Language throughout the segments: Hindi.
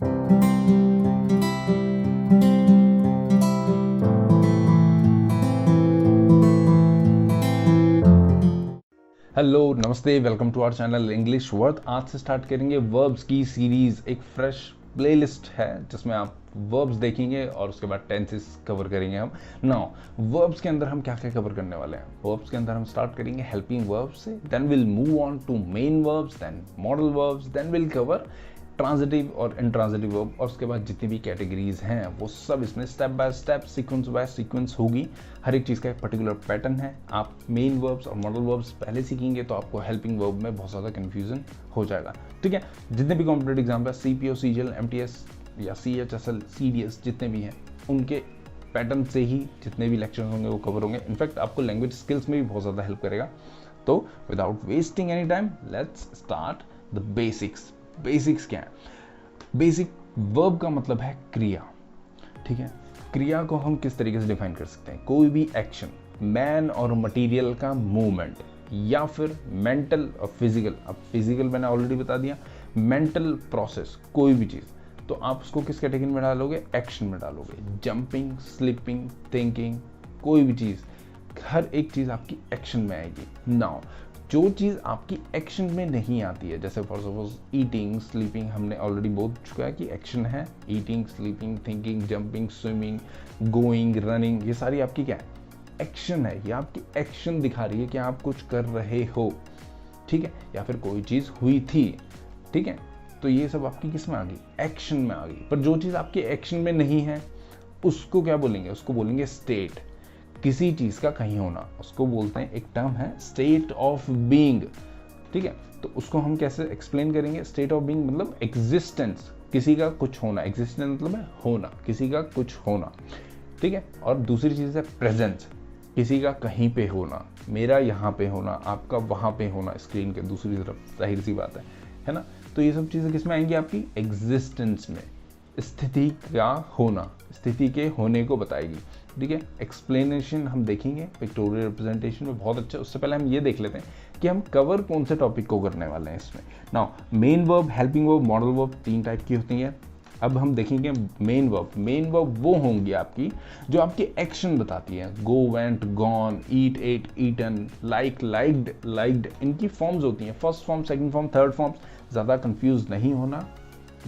हेलो नमस्ते, welcome to our channel English worth. आज से स्टार्ट करेंगे वर्ब्स की सीरीज। एक फ्रेश प्लेलिस्ट है जिसमें आप वर्ब्स देखेंगे और उसके बाद टेंसेस कवर करेंगे हम। नाउ वर्ब्स के अंदर हम क्या क्या कवर करने वाले हैं? वर्ब्स के अंदर हम स्टार्ट करेंगे हेल्पिंग वर्ब्स से, then will move on to main verbs, then modal verbs, then will cover transitive और इंट्रांजिटिव वर्ब, और उसके बाद जितनी भी कैटेगरीज हैं वो सब इसमें step by step, sequence by sequence होगी। हर एक चीज़ का एक पर्टिकुलर पैटर्न है। आप मेन वर्ब्स और मॉडल वर्ब्स पहले सीखेंगे तो आपको हेल्पिंग वर्ब में बहुत ज़्यादा कन्फ्यूजन हो जाएगा। ठीक है, जितने भी कॉम्पिटेटिव एग्जाम है, CPO, CGL, MTS या CHSL, CDS जितने भी हैं, उनके पैटर्न से ही जितने भी लेक्चर होंगे वो कवर होंगे। इनफैक्ट आपको लैंग्वेज स्किल्स में भी बहुत ज़्यादा हेल्प करेगा। तो without wasting any time, let's start the basics. Basics क्या है? बेसिक वर्ब का मतलब है क्रिया। ठीक है, क्रिया को हम किस तरीके से डिफाइन कर सकते हैं? कोई भी एक्शन, मैन और मटेरियल का मूवमेंट, या फिर मेंटल और फिजिकल। अब फिजिकल मैंने ऑलरेडी बता दिया, मेंटल प्रोसेस, कोई भी चीज़, तो आप उसको किस कैटेगरी में डालोगे? एक्शन में डालोगे। जंपिंग, स्लिपिंग, थिंकिंग, कोई भी चीज़, हर एक चीज़ आपकी एक्शन में आएगी। नाउ जो चीज़ आपकी एक्शन में नहीं आती है, जैसे फॉर सपोज ईटिंग, स्लीपिंग, हमने ऑलरेडी बोल चुका है कि एक्शन है। Eating, sleeping, thinking, jumping, swimming, going, running, ये सारी आपकी क्या है? एक्शन है। ये आपकी एक्शन दिखा रही है कि आप कुछ कर रहे हो। ठीक है, या फिर कोई चीज़ हुई थी। ठीक है, तो ये सब आपकी किस में आ गई? एक्शन में आ गई। पर जो चीज़ आपके एक्शन में नहीं है उसको क्या बोलेंगे? उसको बोलेंगे स्टेट। किसी चीज़ का कहीं होना, उसको बोलते हैं, एक टर्म है स्टेट ऑफ बीइंग। ठीक है, तो उसको हम कैसे एक्सप्लेन करेंगे? स्टेट ऑफ बीइंग मतलब एग्जिस्टेंस, किसी का कुछ होना। एग्जिस्टेंस मतलब है होना, किसी का कुछ होना। ठीक है, और दूसरी चीज़ है प्रेजेंस, किसी का कहीं पे होना। मेरा यहाँ पे होना, आपका वहाँ पे होना, स्क्रीन के दूसरी तरफ, जाहिर सी बात है ना? तो ये सब चीज़ें किस में आएंगी? आपकी एग्जिस्टेंस में। स्थिति का होना, स्थिति के होने को बताएगी। ठीक है, एक्सप्लेनेशन हम देखेंगे पिक्टोरियल रिप्रेजेंटेशन में बहुत अच्छा। उससे पहले हम ये देख लेते हैं कि हम कवर कौन से टॉपिक को करने वाले हैं इसमें। Now main verb, helping verb, modal verb, 3 type की होती हैं। अब हम देखेंगे मेन वर्ब। मेन वर्ब वो होंगी आपकी जो आपकी एक्शन बताती है। Go, went, gone, eat, ate, eaten, like, liked, liked, इनकी फॉर्म्स होती हैं। First form, second form, third form. ज़्यादा कंफ्यूज नहीं होना,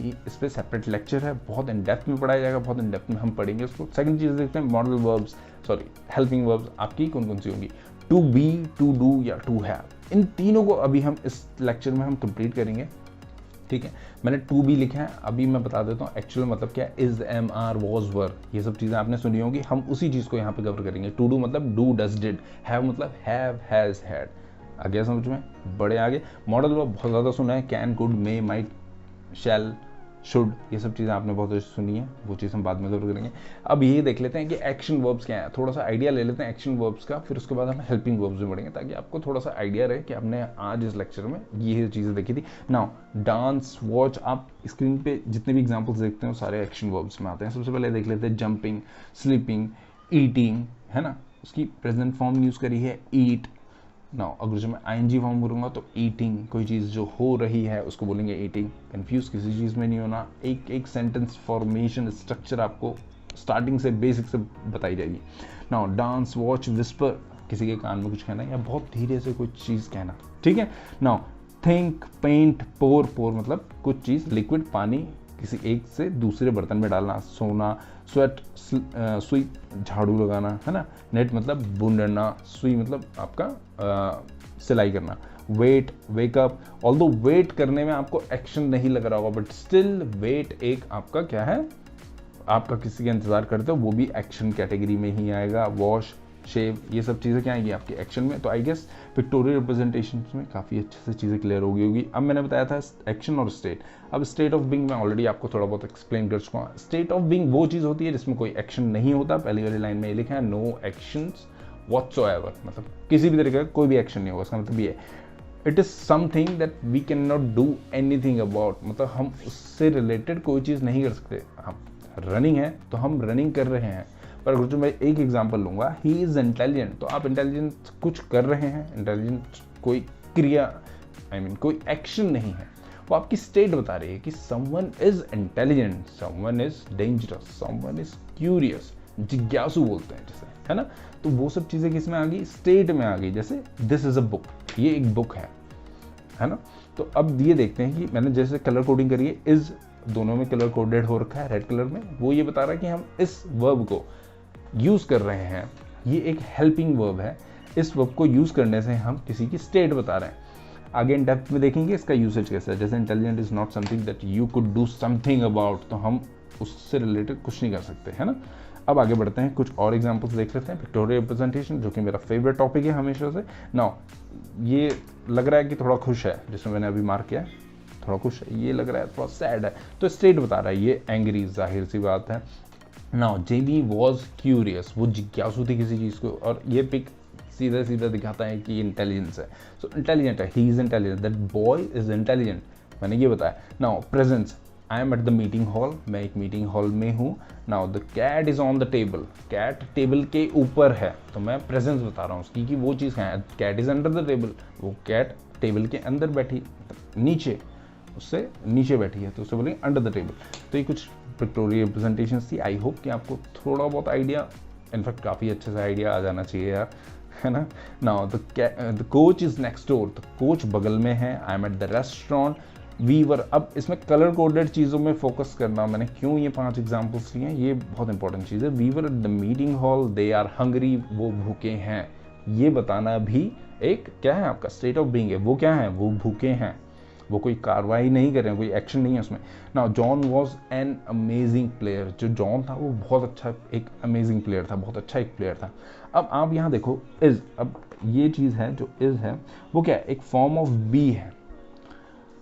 इस पर सेपरेट लेक्चर है, बहुत इन डेप्थ में पढ़ाया जाएगा, बहुत इन डेप्थ में हम पढ़ेंगे उसको। सेकंड चीज़ देखते हैं modal verbs, sorry helping verbs आपकी कौन कौन सी होंगी? टू बी, टू डू या टू हैव। इन तीनों को अभी हम इस लेक्चर में हम कंप्लीट करेंगे। ठीक है, मैंने टू बी लिखा है, अभी मैं बता देता हूँ एक्चुअल मतलब क्या है। Is, am, are, was, were, ये सब चीज़ें आपने सुनी होंगी। हम उसी चीज़ को यहाँ पे कवर करेंगे। टू डू मतलब डू, डज, डिड। हैव मतलब हैव, हैज, हैड। आ गया समझ में? बड़े आगे। मॉडल वर्ब बहुत ज़्यादा सुना है, can, could, may, might, shall, should, ये सब चीज़ें आपने बहुत अच्छी सुनी है, वो चीज़ हम बाद में कवर करेंगे। अब ये देख लेते हैं कि एक्शन वर्ब्स क्या है, थोड़ा सा आइडिया ले लेते हैं एक्शन वर्ब्स का, फिर उसके बाद हम हेल्पिंग वर्ब्स में बढ़ेंगे, ताकि आपको थोड़ा सा आइडिया रहे कि आपने आज इस लेक्चर में ये चीज़ें देखी थी। नाउ डांस, वॉच, आप स्क्रीन पे जितने भी एग्जाम्पल्स देखते हैं वो सारे एक्शन वर्ब्स में आते हैं। सबसे पहले देख लेते हैं जंपिंग, स्लीपिंग, ईटिंग, है ना? उसकी प्रेजेंट फॉर्म यूज़ करी है ईट। नाउ अगर जो मैं ING फॉर्म करूँगा तो ईटिंग, कोई चीज़ जो हो रही है उसको बोलेंगे ईटिंग। कंफ्यूज किसी चीज़ में नहीं होना। एक एक सेंटेंस फॉर्मेशन स्ट्रक्चर आपको स्टार्टिंग से बेसिक से बताई जाएगी। नाउ डांस, वॉच, विस्पर, किसी के कान में कुछ कहना या बहुत धीरे से कुछ चीज़ कहना। ठीक है, नाउ थिंक, पेंट, पोर, पोर मतलब कुछ चीज़, लिक्विड, पानी किसी एक से दूसरे बर्तन में डालना। सोना, स्वेट, सुई, झाड़ू लगाना, है ना? नेट मतलब बुनना, सुई मतलब आपका सिलाई करना। वेट, वेकअप, ऑल्दो वेट करने में आपको एक्शन नहीं लग रहा होगा, बट स्टिल वेट एक आपका क्या है? आपका किसी का इंतजार करते हो, वो भी एक्शन कैटेगरी में ही आएगा। वॉश, शेव, ये सब चीज़ें क्या आएंगी आपके एक्शन में। तो आई गेस पिक्टोरियल रिप्रेजेंटेशन में काफ़ी अच्छे से चीज़ें क्लियर हो गई होगी। अब मैंने बताया था एक्शन और स्टेट। अब स्टेट ऑफ बीइंग मैं ऑलरेडी आपको थोड़ा बहुत एक्सप्लेन कर चुका हूँ। स्टेट ऑफ बीइंग वो चीज़ होती है जिसमें कोई एक्शन नहीं होता। पहली वाली लाइन में ये लिखा है, नो एक्शंस व्हाटसोएवर, मतलब किसी भी तरीके का कोई भी एक्शन नहीं होगा। इसका मतलब ये it is something that we can not do anything about, मतलब हम उससे रिलेटेड कोई चीज़ नहीं कर सकते। हम रनिंग है तो हम रनिंग कर रहे हैं, पर अगर जो मैं एक एग्जांपल लूँगा, ही इज़ इंटेलिजेंट, तो आप इंटेलिजेंट कुछ कर रहे हैं। इंटेलिजेंट कोई क्रिया, कोई एक्शन नहीं है। वो आपकी स्टेट बता रही है कि someone is intelligent, someone is dangerous, someone is curious, जिज्ञासु बोलते हैं जैसे, है ना। तो वो सब चीजें किसमें आ गई, स्टेट में आ गई। जैसे दिस इज अ बुक, ये एक बुक है ना। तो अब ये देखते हैं कि मैंने जैसे कलर कोडिंग करी है, इज दोनों में कलर कोडेड हो रखा है रेड कलर में, वो ये बता रहा है कि हम इस वर्ब को यूज कर रहे हैं, ये एक हेल्पिंग वर्ब है, इस वर्ब को यूज करने से हम किसी की स्टेट बता रहे हैं। आगे इन डेप्थ में देखेंगे इसका यूसेज कैसा है। जैसे intelligent is not something that you could do something about, तो हम उससे रिलेटेड कुछ नहीं कर सकते, है ना। अब आगे बढ़ते हैं, कुछ और एग्जांपल्स देख लेते हैं। पिक्टोरियल रिप्रेजेंटेशन, जो कि मेरा फेवरेट टॉपिक है हमेशा से। नाउ ये लग रहा है कि थोड़ा खुश है, जिसमें मैंने अभी मार्क किया, थोड़ा खुश है, ये लग रहा है थोड़ा सैड है, तो स्टेट बता रहा है ये एंग्री, जाहिर सी बात है। नाउ जेबी वॉज क्यूरियस, वो जिज्ञासु थी किसी चीज़ को, और ये पिक सीधा सीधा दिखाता है कि इंटेलिजेंस है, सो इंटेलिजेंट है, he is intelligent, that boy is intelligent, मैंने ये बताया। Now presence, I am at the meeting hall, मैं एक मीटिंग हॉल में हूँ। Now the cat is on the table, cat table के ऊपर है, तो मैं प्रेजेंस बता रहा हूँ उसकी कि वो चीज़ कहाँ है। Cat is under the table, वो कैट टेबल के अंदर बैठी, नीचे, उससे नीचे बैठी है, तो उससे बोलेंगे अंडर द टेबल। तो ये कुछ पिक्टोरियल रिप्रेजेंटेशन थी। आई होप कि आपको थोड़ा बहुत आइडिया, इनफैक्ट काफ़ी अच्छे से आइडिया आ जाना चाहिए यार, है ना। Now the coach is next door, the coach बगल में है। I am at the restaurant, we were, अब इसमें कलर कोडेड चीज़ों में फोकस करना, मैंने क्यों ये 5 एग्जाम्पल्स लिए हैं, ये बहुत इंपॉर्टेंट चीज़ है। We were at the meeting hall, they are hungry, वो भूखे हैं, ये बताना भी एक क्या है आपका स्टेट ऑफ बीइंग है। वो क्या है, वो भूखे हैं, वो कोई कार्रवाई नहीं कर रहे हैं, कोई एक्शन नहीं है उसमें। Now John was an amazing player, जो जॉन था वो बहुत अच्छा एक अमेजिंग प्लेयर था, बहुत अच्छा एक प्लेयर था। अब आप यहाँ देखो इज, अब ये चीज़ है जो इज है वो क्या है, एक फॉर्म ऑफ बी है।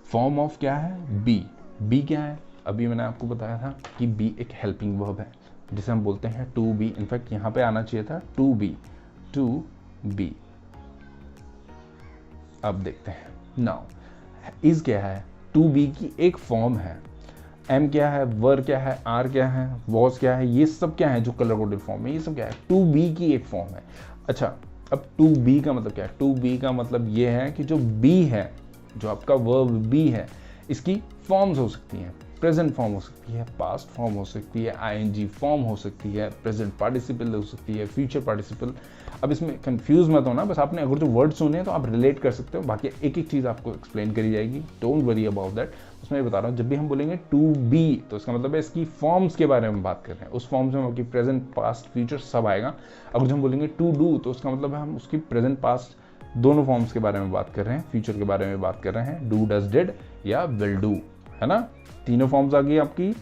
फॉर्म ऑफ क्या है, बी। बी क्या है, अभी मैंने आपको बताया था कि बी एक हेल्पिंग वर्ब है, जिसे हम बोलते हैं टू बी। इनफैक्ट यहाँ पे आना चाहिए था टू बी, टू बी। अब देखते हैं, नाउ इज क्या है, टू बी की एक फॉर्म है। एम क्या है, वर क्या है, आर क्या है, वॉज क्या है, ये सब क्या है जो कलर कोडेड फॉर्म है, ये सब क्या है, टू बी की एक फॉर्म है। अच्छा, अब टू बी का मतलब क्या है, टू बी का मतलब ये है कि जो बी है, जो आपका वर्ब बी है, इसकी फॉर्म्स हो सकती हैं। प्रेजेंट फॉर्म हो सकती है, पास्ट फॉर्म हो सकती है, आईएनजी फॉर्म हो सकती है, प्रेजेंट पार्टिसिपल हो सकती है, फ्यूचर पार्टिसिपल। अब इसमें कंफ्यूज मत होना, बस आपने अगर जो वर्ड सुने तो आप रिलेट कर सकते हो, बाकी एक एक चीज़ आपको एक्सप्लेन करी जाएगी, डोंट वरी अबाउट दैट। उसमें बता रहा हूँ, जब भी हम बोलेंगे टू बी, तो इसका मतलब है इसकी फॉर्म्स के बारे में बात कर रहे हैं। उस फॉर्म्स में आपकी प्रेजेंट पास्ट फ्यूचर सब आएगा। अगर जो हम बोलेंगे टू डू, तो उसका मतलब है हम उसकी प्रेजेंट पास्ट दोनों फॉर्म्स के बारे में बात कर रहे हैं, फ्यूचर के बारे में बात कर रहे हैं, डू, डज, डिड या विल डू, है ना। तीनों फॉर्म्स आ गई आपकी।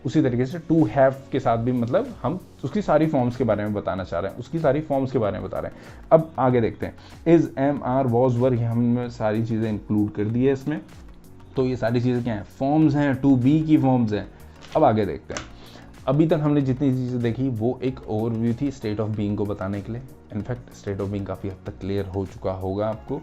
उसी तरीके से टू हैव के साथ भी मतलब हम उसकी सारी फॉर्म्स के बारे में बताना चाह रहे हैं, उसकी सारी फॉर्म्स के बारे में बता रहे हैं। अब आगे देखते हैं, is, am, are, was, were, ये हमने सारी चीज़ें इंक्लूड कर दी है इसमें। तो ये सारी चीज़ें क्या हैं, फॉर्म्स हैं, टू बी की फॉर्म्स हैं। अब आगे देखते हैं, अभी तक हमने जितनी चीज़ें देखी वो एक ओवरव्यू थी स्टेट ऑफ बीइंग को बताने के लिए। इनफैक्ट स्टेट ऑफ बीइंग काफ़ी हद तक क्लियर हो चुका होगा आपको।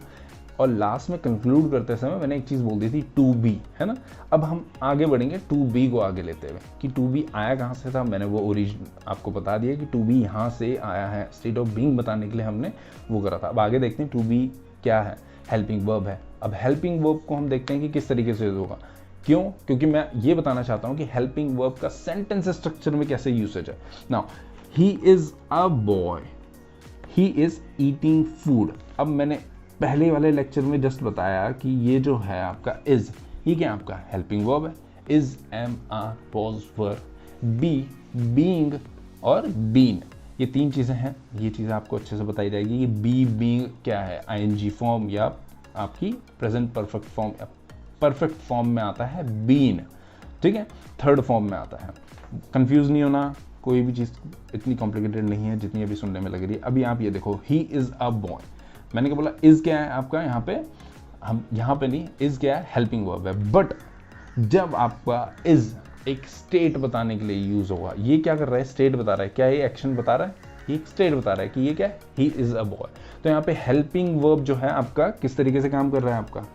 और लास्ट में कंक्लूड करते समय मैंने एक चीज़ बोल दी थी, टू बी, है ना। अब हम आगे बढ़ेंगे टू बी को आगे लेते हुए कि टू बी आया कहाँ से था, मैंने वो ओरिजिन आपको बता दिया कि टू बी यहाँ से आया है। स्टेट ऑफ बीइंग बताने के लिए हमने वो करा था। अब आगे देखते हैं टू बी क्या है, हेल्पिंग वर्ब है। अब हेल्पिंग वर्ब को हम देखते हैं कि किस तरीके से होगा। क्यों, क्योंकि मैं ये बताना चाहता हूँ कि हेल्पिंग वर्ब का सेंटेंस स्ट्रक्चर में कैसे यूसेज है। Now he is a boy, he is eating food. अब मैंने पहले वाले लेक्चर में जस्ट बताया कि ये जो है आपका इज, ये क्या आपका हेल्पिंग वर्ब है। Is, am, are, was, were, be, being और बीन, ये तीन चीज़ें हैं। ये चीज़ें आपको अच्छे से बताई जाएगी कि बी, बीइंग क्या है, आईएनजी फॉर्म या आपकी present perfect form, perfect form में आता है बीन, ठीक है, थर्ड फॉर्म में आता है। कंफ्यूज नहीं होना, कोई भी चीज़ इतनी कॉम्प्लिकेटेड नहीं है जितनी अभी सुनने में लग रही है। अभी आप ये देखो, ही इज़ अ बॉय, मैंने क्या बोला, इज़ क्या है आपका यहाँ पे, हम यहाँ पे नहीं, इज़ क्या है, हेल्पिंग वर्ब है। बट जब आपका इज़ एक स्टेट बताने के लिए यूज़ होगा, ये क्या कर रहा है, स्टेट बता रहा है, क्या ये एक्शन बता रहा है, ये एक स्टेट बता रहा है कि ये क्या है, ही इज़ अ बॉय। तो यहाँ पे हेल्पिंग वर्ब जो है आपका किस तरीके से काम कर रहा है, आपका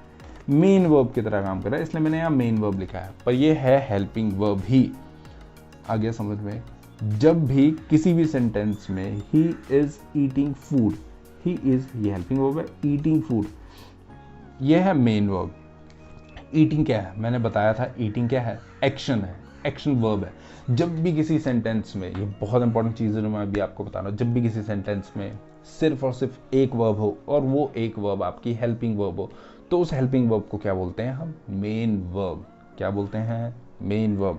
मेन वर्ब की तरह काम कर रहा है, इसलिए मैंने यहाँ मेन वर्ब लिखा है, पर ये है हेल्पिंग वर्ब ही। आ गया समझ में। जब भी किसी भी सेंटेंस में he is eating food, he is, ये हेल्पिंग वर्ब है, ईटिंग फूड ये है मेन वर्ब। ईटिंग क्या है, मैंने बताया था ईटिंग क्या है, एक्शन है, एक्शन वर्ब है। जब भी किसी सेंटेंस में, ये बहुत इंपॉर्टेंट चीज़ है जो मैं अभी आपको बता रहा हूँ, जब भी किसी सेंटेंस में सिर्फ और सिर्फ एक वर्ब हो और वो एक वर्ब आपकी हेल्पिंग वर्ब हो, तो उस हेल्पिंग वर्ब को क्या बोलते हैं हम, मेन वर्ब। क्या बोलते हैं, मेन वर्ब।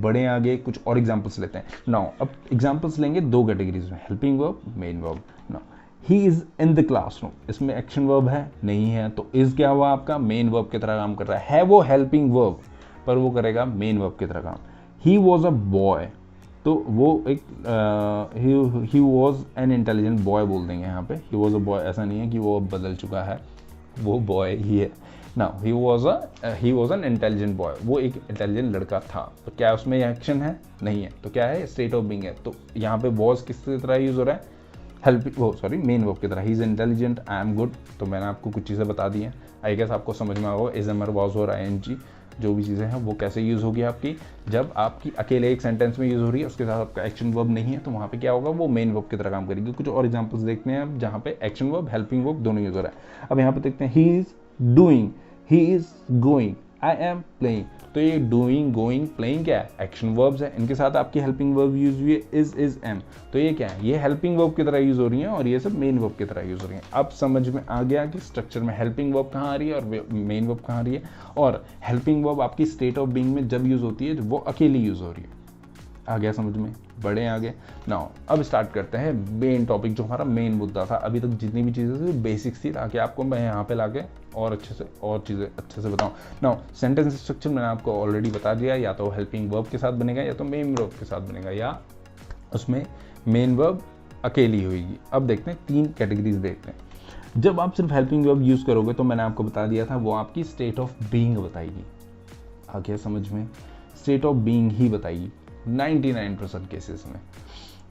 बड़े आगे कुछ और एग्जांपल्स लेते हैं। नाउ अब एग्जांपल्स लेंगे दो कैटेगरीज में, helping verb, main verb. Now he is in the classroom, इसमें एक्शन वर्ब है नहीं है, तो इज क्या हुआ आपका, मेन वर्ब की तरह काम कर रहा है वो हेल्पिंग वर्ब पर वो करेगा मेन वर्ब की तरह काम। ही वॉज अ बॉय, तो वो एक he was an intelligent boy बोल देंगे यहाँ पे। ही वॉज अ बॉय, ऐसा नहीं है कि वो अब बदल चुका है, वो बॉय ही है। Now he was an intelligent boy, वो एक इंटेलिजेंट लड़का था। तो क्या उसमें एक्शन है, नहीं है, तो क्या है, स्टेट ऑफ बीइंग है। तो यहाँ पे वॉज किसकी तरह यूज हो रहा है, मेन वर्ब की तरह। ही is intelligent, I am good. तो मैंने आपको कुछ चीज़ें बता दी हैं, आई गेस आपको समझ में आएगा इज, एमर, वॉज और ING जो भी चीज़ें हैं वो कैसे यूज़ होगी आपकी। जब आपकी अकेले एक सेंटेंस में यूज़ हो रही है, उसके साथ आपका एक्शन वर्ब नहीं है, तो वहाँ पे क्या होगा, वो मेन वर्ब की तरह काम करेगी। कुछ और एग्जांपल्स देखते हैं अब जहाँ पे एक्शन वर्ब, हेल्पिंग वर्ब दोनों यूज़ हो रहा है। अब यहाँ पे देखते हैं, he is doing, he is going, I am playing. तो ये डूइंग, गोइंग, प्लेइंग क्या है, एक्शन वर्ब्स है। इनके साथ आपकी हेल्पिंग वर्ब यूज हुई है इज, एम। तो ये क्या है, ये हेल्पिंग वर्ब की तरह यूज हो रही है और ये सब मेन वर्ब की तरह यूज हो रही है। अब समझ में आ गया कि स्ट्रक्चर में हेल्पिंग वर्ब कहाँ आ रही है और मेन वर्ब कहाँ आ रही है। और हेल्पिंग वर्ब आपकी स्टेट ऑफ बीइंग में जब यूज होती है, वो अकेली यूज हो रही है। आ गया समझ में, बड़े आगे। नाउ अब स्टार्ट करते हैं मेन टॉपिक, जो हमारा मेन मुद्दा था। अभी तक जितनी भी चीज़ें थी बेसिक्स थी, ताकि आपको मैं यहाँ पे लाके और अच्छे से और चीज़ें अच्छे से बताऊँ। नाउ सेंटेंस स्ट्रक्चर मैंने आपको ऑलरेडी बता दिया, या तो हेल्पिंग वर्ब के साथ बनेगा, या तो मेन वर्ब के साथ बनेगा, या उसमें मेन वर्ब अकेली होगी। अब देखते हैं तीन कैटेगरीज देखते हैं। जब आप सिर्फ हेल्पिंग वर्ब यूज़ करोगे, तो मैंने आपको बता दिया था वो आपकी स्टेट ऑफ बीइंग बताएगी। आ गया समझ में, स्टेट ऑफ बीइंग ही बताएगी 99% केसेस में।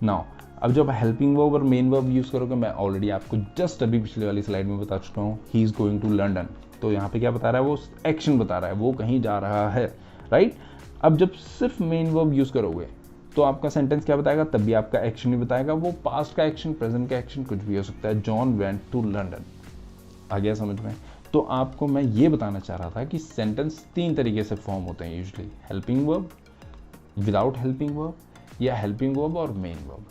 नाउ अब जब हेल्पिंग वर्ब और मेन वर्ब यूज करोगे, मैं ऑलरेडी आपको जस्ट अभी पिछले वाली स्लाइड में बता चुका हूँ, he is going to London. तो यहाँ पे क्या बता रहा है, वो एक्शन बता रहा है, वो कहीं जा रहा है, राइट। अब जब सिर्फ मेन वर्ब यूज करोगे, तो आपका सेंटेंस क्या बताएगा, तब भी आपका एक्शन ही बताएगा। वो पास्ट का एक्शन, प्रेजेंट का एक्शन, कुछ भी हो सकता है। John went to London. आ गया समझ में। तो आपको मैं ये बताना चाह रहा था कि सेंटेंस तीन तरीके से फॉर्म होते हैं usually, helping verb, without helping verb, या हेल्पिंग वर्ब और मेन वर्ब।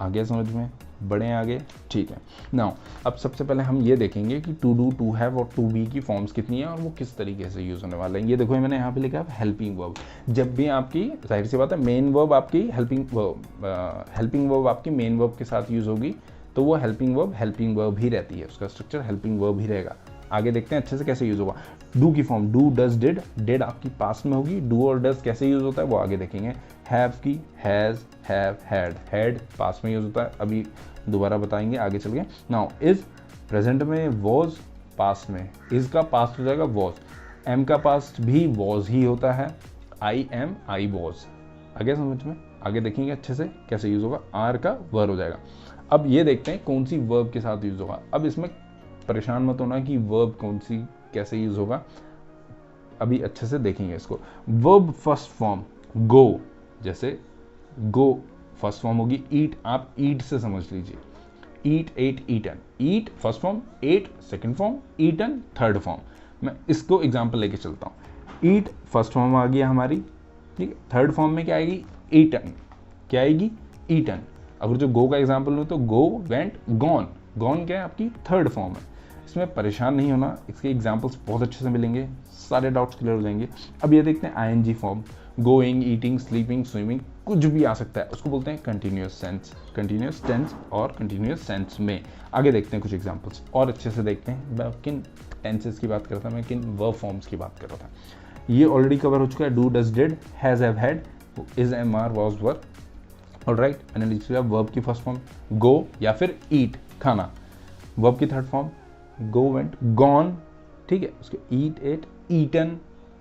आ गया समझ में, बड़े आगे, ठीक है। नाउ अब सबसे पहले हम ये देखेंगे कि टू डू, टू हैव और टू बी की फॉर्म्स कितनी है और वो किस तरीके से यूज होने वाले हैं। ये देखो मैंने यहाँ पे लिखा है हेल्पिंग वर्ब। जब भी आपकी, जाहिर सी बात है, मेन वर्ब आपकी हेल्पिंग वर्ब आपकी मेन वर्ब के साथ यूज होगी, तो वो हेल्पिंग वर्ब ही रहती है, उसका स्ट्रक्चर हेल्पिंग वर्ब ही रहेगा। आगे देखते हैं अच्छे से कैसे यूज होगा। डू की form do, does, did. Did आपकी पास्ट में होगी। डू और डज कैसे यूज होता है वो आगे देखेंगे। हैव की has, have, had. Had passed में यूज होता है, अभी दोबारा बताएंगे आगे चल के। नाउ इज प्रेजेंट में, वॉज पास्ट में, इज का पास्ट हो जाएगा वॉज, एम का पास्ट भी वॉज ही होता है, आई एम, आई वॉज। आगे समझ में, आगे देखेंगे अच्छे से कैसे यूज होगा। आर का वर्ब हो जाएगा। अब ये देखते हैं कौन सी वर्ब के साथ यूज होगा। अब इसमें परेशान मत होना कि वर्ब कौन सी कैसे यूज होगा, अभी अच्छे से देखेंगे इसको। वर्ब फर्स्ट फॉर्म गो, जैसे गो फर्स्ट फॉर्म होगी। ईट, आप ईट से समझ लीजिए, eat, ate, eaten. Eat first form, ate second form, eaten third form. मैं इसको एग्जांपल लेके चलता हूँ। ईट फर्स्ट फॉर्म आ गया हमारी, ठीक है। थर्ड फॉर्म में क्या आएगी, ईटन। क्या आएगी, ईटन। अगर जो गो का एग्जाम्पल लूँ तो गो, वेंट, गॉन। गॉन क्या है आपकी थर्ड फॉर्म है। इसमें परेशान नहीं होना, इसके एग्जाम्पल्स बहुत अच्छे से मिलेंगे, सारे डाउट्स क्लियर हो जाएंगे। अब ये देखते हैं ING form, going, eating, sleeping, swimming, कुछ भी आ सकता है, उसको बोलते हैं कंटिन्यूअस टेंस और कंटिन्यूअस टेंस में। आगे देखते हैं कुछ एग्जाम्पल्स और अच्छे से देखते हैं। मैं किन टेंसेस की बात कर रहा था, मैं किन वर्ब फॉर्म्स की बात कर रहा था। ये ऑलरेडी कवर हो चुका है, do, does, did, has, have, had, is, am, are, was, were. Alright, मैंने लिख लिया वर्ब की फर्स्ट फॉर्म गो या फिर ईट, खाना। वर्ब की थर्ड फॉर्म गो, वेंट, गॉन, ठीक है। उसके ईट, एट, ईटन।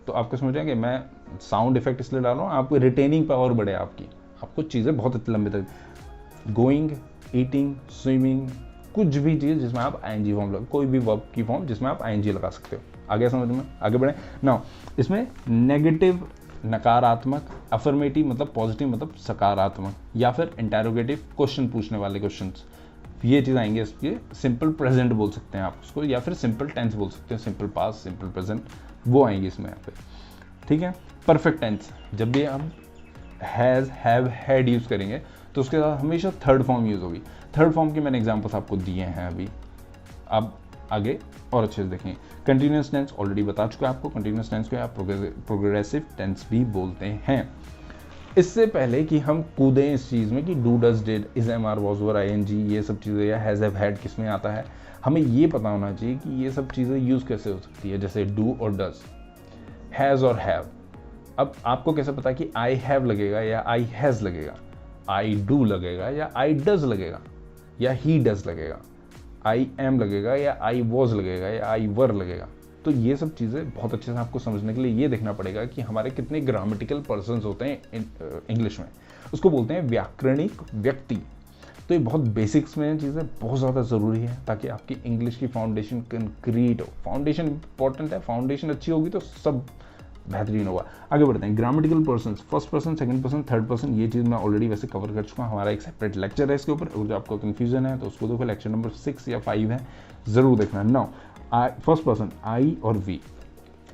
तो आपको समझ आएंगे, मैं साउंड इफेक्ट इसलिए डाल रहा हूँ, आपको रिटेनिंग पावर बढ़े आपकी, आपको चीज़ें बहुत लंबे तक। गोइंग, ईटिंग, स्विमिंग, कुछ भी चीज़ जिसमें आप आईएनजी फॉर्म लगा, कोई भी वर्ब की फॉर्म जिसमें आप आईएनजी लगा सकते हो। आगे समझ में, आगे बढ़े। नाउ इसमें नेगेटिव नकारात्मक, अफर्मेटिव मतलब पॉजिटिव मतलब सकारात्मक, या फिर इंटेरोगेटिव क्वेश्चन पूछने वाले क्वेश्चंस, ये चीज़ आएंगे। इसके सिंपल प्रेजेंट बोल सकते हैं आप उसको, या फिर सिंपल टेंस बोल सकते हैं, सिंपल पास्ट, सिंपल प्रेजेंट, वो आएंगी इसमें यहाँ पे, ठीक है। परफेक्ट टेंस, जब भी हम हैज़, हैव, हैड यूज़ करेंगे तो उसके साथ हमेशा थर्ड फॉर्म यूज़ होगी। थर्ड फॉर्म के मैंने एग्जाम्पल्स आपको दिए हैं अभी, अब आगे और अच्छे से देखें। कंटिन्यूस टेंस ऑलरेडी बता चुका है आपको, कंटिन्यूस टेंस को आप प्रोग्रेसिव टेंस भी बोलते हैं। इससे पहले कि हम कूदें इस चीज़ में कि do, does, did, is, am, are, was, were, ING, ये सब चीज़ें, या हैज़, हैव, हैड किस में आता है, हमें ये पता होना चाहिए कि ये सब चीज़ें यूज़ कैसे हो सकती है। जैसे डू और डज, हैज़ और हैव। अब आपको कैसे पता कि आई हैव लगेगा या आई हैज़ लगेगा, आई डू लगेगा या आई डज लगेगा, या ही डज लगेगा, आई एम लगेगा या आई वॉज लगेगा या आई वर लगेगा। तो ये सब चीज़ें बहुत अच्छे से आपको समझने के लिए ये देखना पड़ेगा कि हमारे कितने ग्रामेटिकल पर्सन्स होते हैं इंग्लिश में। उसको बोलते हैं व्याकरणिक व्यक्ति। तो ये बहुत बेसिक्स में चीज़ें बहुत ज़्यादा ज़रूरी है ताकि आपकी इंग्लिश की फाउंडेशन कंक्रीट हो। फाउंडेशन इंपॉर्टेंट है, फाउंडेशन अच्छी होगी तो सब बेहतरीन होगा। आगे बढ़ते हैं। Grammatical person, first person, second person, third person, ये चीज़ मैं ऑलरेडी वैसे कवर कर चुका हूँ। हमारा एक सेपरेट लेक्चर है इसके ऊपर, अगर जो आपको कन्फ्यूजन है तो उसको देखो, लेक्चर नंबर 6 या 5 है, ज़रूर देखना। नाउ फर्स्ट पर्सन, आई और वी।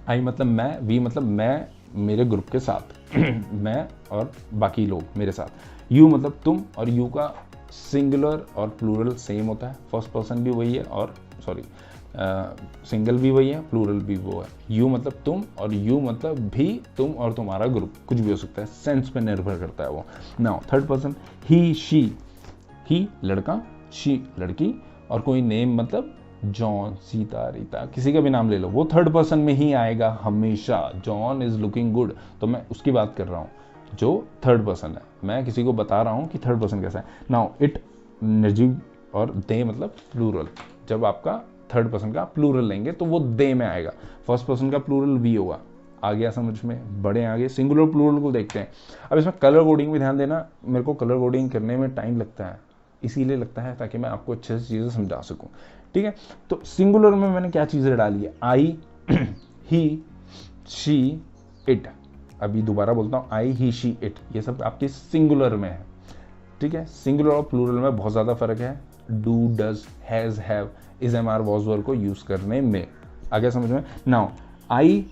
आई मतलब मैं, वी मतलब मैं मेरे ग्रुप के साथ मैं और बाकी लोग मेरे साथ। यू मतलब तुम, और यू का सिंगुलर और प्लूरल सेम होता है। फर्स्ट पर्सन भी वही है और सिंगल भी वही है, प्लूरल भी वो है। यू मतलब तुम और यू मतलब भी तुम और तुम्हारा ग्रुप, कुछ भी हो सकता है, सेंस पे निर्भर करता है वो। Now third person, he, she. He लड़का, शी लड़की, और कोई नेम मतलब जॉन, सीता, रीता, किसी का भी नाम ले लो, वो थर्ड पर्सन में ही आएगा हमेशा। जॉन इज लुकिंग गुड, तो मैं उसकी बात कर रहा हूँ जो थर्ड पर्सन है। मैं किसी को बता रहा हूँ कि थर्ड पर्सन कैसा है। नाउ इट, निर्जीव, और दे मतलब प्लूरल। जब आपका थर्ड पर्सन का प्लूरल लेंगे तो वो दे में आएगा। फर्स्ट पर्सन का प्लूरल वी होगा। आ गया समझ में? बड़े आगे सिंगुलर प्लूरल को देखते हैं। अब इसमें कलर कोडिंग भी ध्यान देना, मेरे को कलर कोडिंग करने में टाइम लगता है, इसीलिए लगता है ताकि मैं आपको अच्छे से चीज़ें समझा सकूं, ठीक है। तो सिंगुलर में मैंने क्या चीज़ें डाली है, आई, ही, शी, इट। अभी दोबारा बोलता हूँ, आई, ही, शी, इट, ये सब आपके सिंगुलर में है, ठीक है। सिंगुलर और प्लूरल में बहुत ज़्यादा फर्क है do, does, has, have, is, am, are, was, were को यूज़ करने में। आगे समझ में? Now I,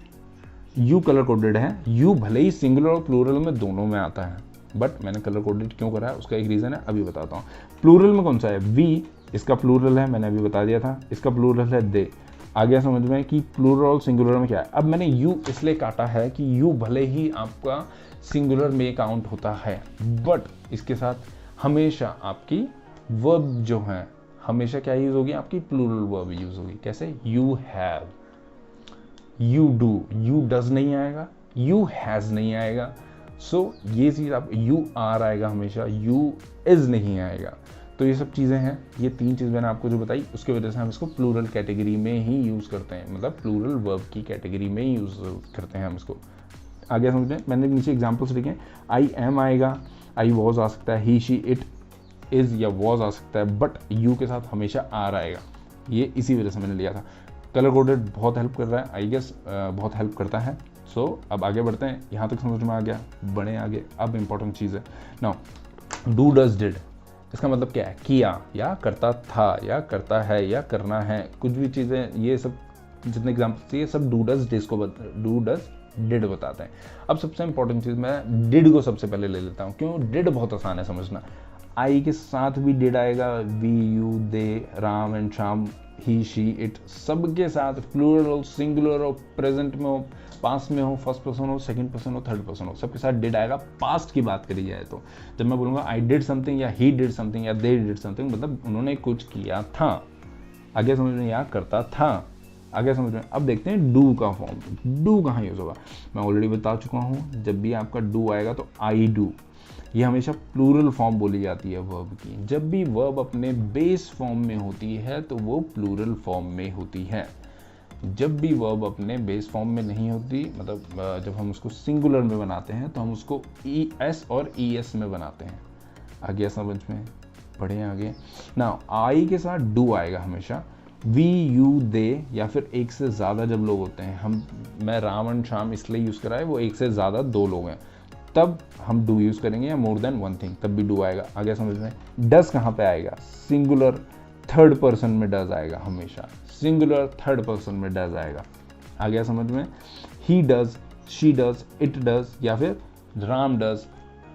you colour coded है। यू भले ही सिंगुलर और प्लूरल में दोनों में आता है, बट मैंने कलर कोडेड क्यों करा है उसका एक रीज़न है, अभी बताता हूँ। प्लूरल में कौन सा है? वी, इसका प्लूरल है, मैंने अभी बता दिया था। इसका प्लूरल है दे। आ गया समझ में कि प्लूरल और सिंगुलर में क्या है। अब मैंने यू इसलिए काटा है कि यू भले ही आपका सिंगुलर में काउंट होता है, बट इसके साथ हमेशा आपकी वर्ब जो है हमेशा क्या यूज होगी, आपकी प्लूरल वर्ब यूज होगी। कैसे? You have, you do, you does नहीं आएगा, यू हैज नहीं आएगा। सो ये चीज़ आप, यू आर आएगा हमेशा, यू इज नहीं आएगा। तो ये सब चीज़ें हैं, ये तीन चीज़ मैंने आपको जो बताई उसके वजह से हम इसको प्लूरल कैटेगरी में ही यूज़ करते हैं, मतलब प्लूरल वर्ब की कैटेगरी में ही यूज़ करते हैं हम इसको। आगे समझें, मैंने नीचे एग्जाम्पल्स लिखे हैं। आई एम आएगा, आई वॉज आ सकता है, ही, शी, इट, इज या वॉज आ सकता है, बट यू के साथ हमेशा आर आएगा। ये इसी वजह से मैंने लिया था। कलर कोडेड बहुत हेल्प कर रहा है, आई गेस बहुत हेल्प करता है। सो अब आगे बढ़ते हैं, यहाँ तक समझ में आ गया, बढ़े आगे। अब इंपॉर्टेंट चीज़ है नाउ, डू, डज, डिड, इसका मतलब क्या है? किया या करता था या करता है या करना है, कुछ भी चीज़ें, ये सब जितने एग्जाम्पल्स ये सब do, does, do, does, did बताते हैं। अब सबसे इंपॉर्टेंट चीज़, मैं डिड को सबसे पहले ले लेता हूँ। क्यों? डिड बहुत आसान है समझना। आई के साथ भी डिड आएगा, we, you, they, Ram and Shyam, he, she, it, सबके साथ प्लूरल हो, सिंगुलर हो, प्रेजेंट में हो, पास्ट में हो, फर्स्ट पर्सन हो, सेकंड पर्सन हो, थर्ड पर्सन हो, सबके साथ डिड आएगा। पास्ट की बात करी जाए तो जब मैं बोलूँगा आई डिड समथिंग या ही डिड समथिंग या दे डिड समथिंग, मतलब उन्होंने कुछ किया था। आगे समझ में? या करता था। आगे समझ में? अब देखते हैं डू का फॉर्म। डू कहाँ यूज़ होगा? मैं ऑलरेडी बता चुका हूँ, जब भी आपका डू आएगा तो आई डू, ये हमेशा प्लूरल फॉर्म बोली जाती है वर्ब की। जब भी वर्ब अपने बेस फॉर्म में होती है तो वो प्लूरल फॉर्म में होती है। जब भी वर्ब अपने बेस फॉर्म में नहीं होती, मतलब जब हम उसको सिंगुलर में बनाते हैं तो हम उसको ई एस और ई एस में बनाते हैं। आ गया समझ में? बढ़े आगे। ना आई के साथ डू आएगा हमेशा। वी, यू, दे, या फिर एक से ज़्यादा जब लोग होते हैं, मैं राम एंड श्याम इसलिए यूज़ करा है, वो एक से ज़्यादा दो लोग हैं, तब हम डू यूज़ करेंगे, या मोर देन वन थिंग, तब भी डू आएगा। आगे समझ में? डज कहाँ पे आएगा? सिंगुलर थर्ड पर्सन में डज आएगा हमेशा, सिंगुलर थर्ड पर्सन में डज आएगा। आ गया समझ में? He does, she does, it does, या फिर Ram does,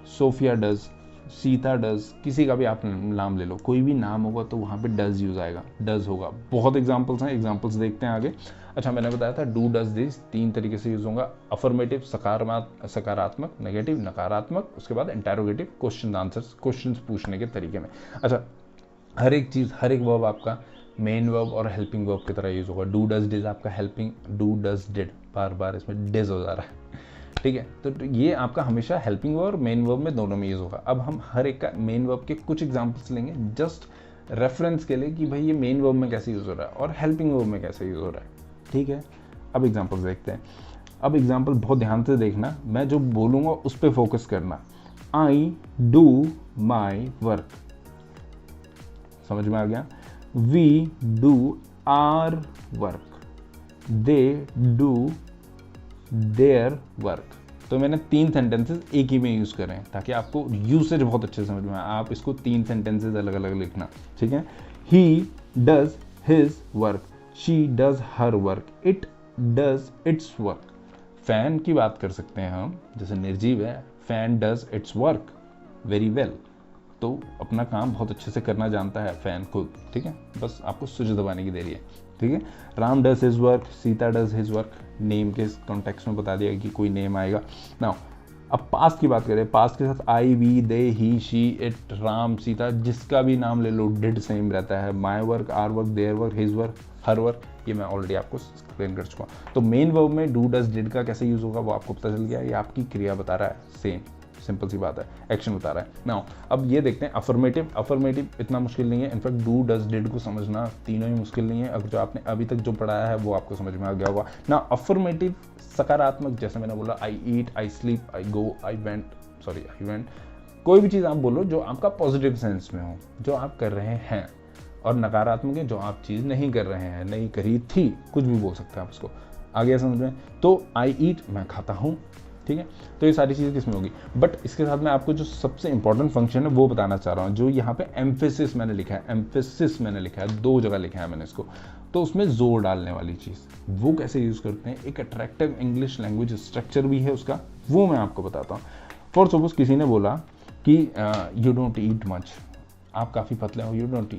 Sophia does, Sita does, किसी का भी आप नाम ले लो, कोई भी नाम होगा तो वहाँ पे डज यूज आएगा, डज होगा। बहुत एग्जाम्पल्स हैं, एग्जाम्पल्स देखते हैं आगे। अच्छा, मैंने बताया था डू डज दिस 3 तरीके से यूज होगा, अफर्मेटिव सकारात्मक, नेगेटिव नकारात्मक, उसके बाद इंटेरोगेटिव क्वेश्चन आंसर्स, क्वेश्चंस पूछने के तरीके में। अच्छा, हर एक चीज़, हर एक वर्ब आपका मेन वर्ब और हेल्पिंग वर्ब की तरह यूज होगा। डू डज डिड आपका हेल्पिंग, डू डज डिड, बार बार इसमें डिज हो जा रहा है, ठीक है? तो ये आपका हमेशा हेल्पिंग वर्ब और मेन वर्ब में दोनों में यूज होगा। अब हम हर एक का मेन वर्ब के कुछ एग्जांपल्स लेंगे जस्ट रेफरेंस के लिए कि भाई ये मेन वर्ब में कैसे यूज हो रहा है और हेल्पिंग वर्ब में कैसे यूज हो रहा है, ठीक है? अब एग्जांपल्स देखते हैं। अब एग्जांपल बहुत ध्यान से देखना, मैं जो बोलूँगा उस पर फोकस करना। आई डू माई वर्क, समझ में आ गया? We do our work, they do their work. तो मैंने 3 सेंटेंसेस एक ही में यूज कर रहे हैं ताकि आपको यूसेज बहुत अच्छे से समझ में आए। आप इसको 3 सेंटेंसेस अलग अलग लिखना, ठीक है? He does his work, she does her work, it does it's work. Fan की बात कर सकते हैं हम, जैसे निर्जीव है, fan does it's work very well, तो अपना काम बहुत अच्छे से करना जानता है फैन खुद, ठीक है? बस आपको स्विच दबाने की देरी है, ठीक है? Ram does his work, Sita does his work, name के कॉन्टेक्स्ट में बता दिया कि कोई नेम आएगा। नाउ अब पास्ट की बात करें, पास्ट के साथ I, we, they, he, she, it, Ram, Sita, जिसका भी नाम ले लो डिड सेम रहता है। My work, our work, their work, his work, her work, ये मैं ऑलरेडी आपको एक्सप्लेन कर चुका हूँ। तो मेन वर्ब में डू डज डिड का कैसे यूज होगा वो आपको पता चल गया। ये आपकी क्रिया बता रहा है, सेम सिंपल सी बात है, एक्शन बता रहा है। नाउ अब ये देखते हैं अफर्मेटिव। अफर्मेटिव इतना मुश्किल नहीं है, इनफैक्ट डू डज डिड को समझना तीनों ही मुश्किल नहीं है। अगर जो आपने अभी तक जो पढ़ाया है वो आपको समझ में आ गया होगा ना। अफर्मेटिव सकारात्मक, जैसे मैंने बोला आई ईट, I sleep, I go, I went, कोई भी चीज़ आप बोलो जो आपका पॉजिटिव सेंस में हो, जो आप कर रहे हैं। और नकारात्मक है जो आप चीज़ नहीं कर रहे हैं, नहीं करी थी, कुछ भी बोल सकते हैं आप उसको। आ गया समझ में? तो आई ईट, मैं खाता हूँ, ठीक है? तो ये सारी चीज़ें किसमें होगी। बट इसके साथ मैं आपको जो सबसे इंपॉर्टेंट फंक्शन है वो बताना चाह रहा हूँ, जो यहाँ पे एम्फेसिस मैंने लिखा है, एम्फेसिस मैंने लिखा है, 2 जगह लिखा है मैंने इसको। तो उसमें जोर डालने वाली चीज़ वो कैसे यूज़ करते हैं, एक अट्रैक्टिव इंग्लिश लैंग्वेज स्ट्रक्चर भी है उसका, वो मैं आपको बताता हूँ। फॉर सपोज किसी ने बोला कि यू डोंट ईट मच, आप काफ़ी पतले हो, यू डोंट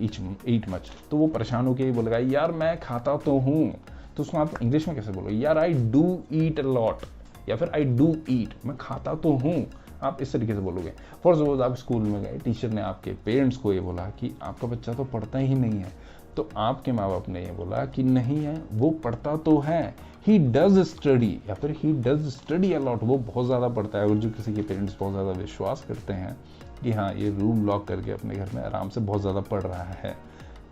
ईट मच, तो वो परेशान होकर ही बोलेगा यार मैं खाता तो हूँ। तो उसको आप इंग्लिश में कैसे बोलोगे, यार I do eat a lot, या फिर आई डू ईट, मैं खाता तो हूँ। आप इस तरीके से बोलोगे। फॉर सपोज आप स्कूल में गए, टीचर ने आपके पेरेंट्स को ये बोला कि आपका बच्चा तो पढ़ता ही नहीं है, तो आपके माँ बाप ने ये बोला कि नहीं है, वो पढ़ता तो है, ही डज स्टडी, या फिर ही डज स्टडी अलॉट, वो बहुत ज़्यादा पढ़ता है। और जो किसी के पेरेंट्स बहुत ज़्यादा विश्वास करते हैं कि हाँ ये रूम लॉक करके अपने घर में आराम से बहुत ज़्यादा पढ़ रहा है,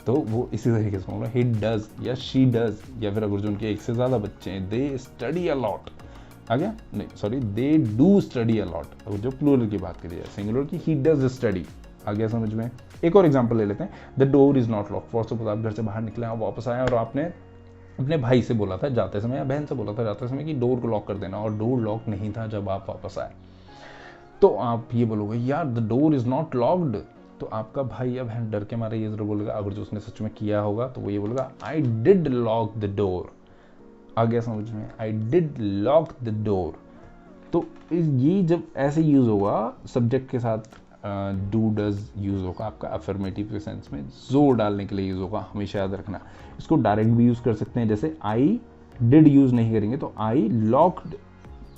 तो वो इसी तरीके से बोल रहा है ही डज या शी डज। या फिर अगर जो उनके एक से ज़्यादा बच्चे हैं, दे स्टडी अलॉट, आ गया नहीं sorry, they do study a lot. अगर जो प्लूरल की बात करी जाए, सिंगुलर की ही डज स्टडी, आ गया समझ में? एक और एग्जांपल ले लेते हैं, the door is not lock. For suppose आप घर से बाहर निकले, आप वापस आए और आपने अपने भाई से बोला था जाते समय, या बहन से बोला था जाते समय कि डोर को लॉक कर देना, और डोर लॉक नहीं था जब आप वापस आए। तो आप ये बोलोगे यार the door is not locked, तो आपका भाई या बहन डर के मारे ये जरूर बोलेगा, अगर जो उसने सच में किया होगा तो वो ये बोलेगा I did lock the door. आ गया समझ में? I did lock the door. तो ये जब ऐसे यूज होगा सब्जेक्ट के साथ, डू डज यूज होगा आपका अफर्मेटिव के सेंस में, जोर डालने के लिए यूज होगा, हमेशा याद रखना। इसको डायरेक्ट भी यूज कर सकते हैं, जैसे आई डिड यूज नहीं करेंगे तो आई लॉक्ड,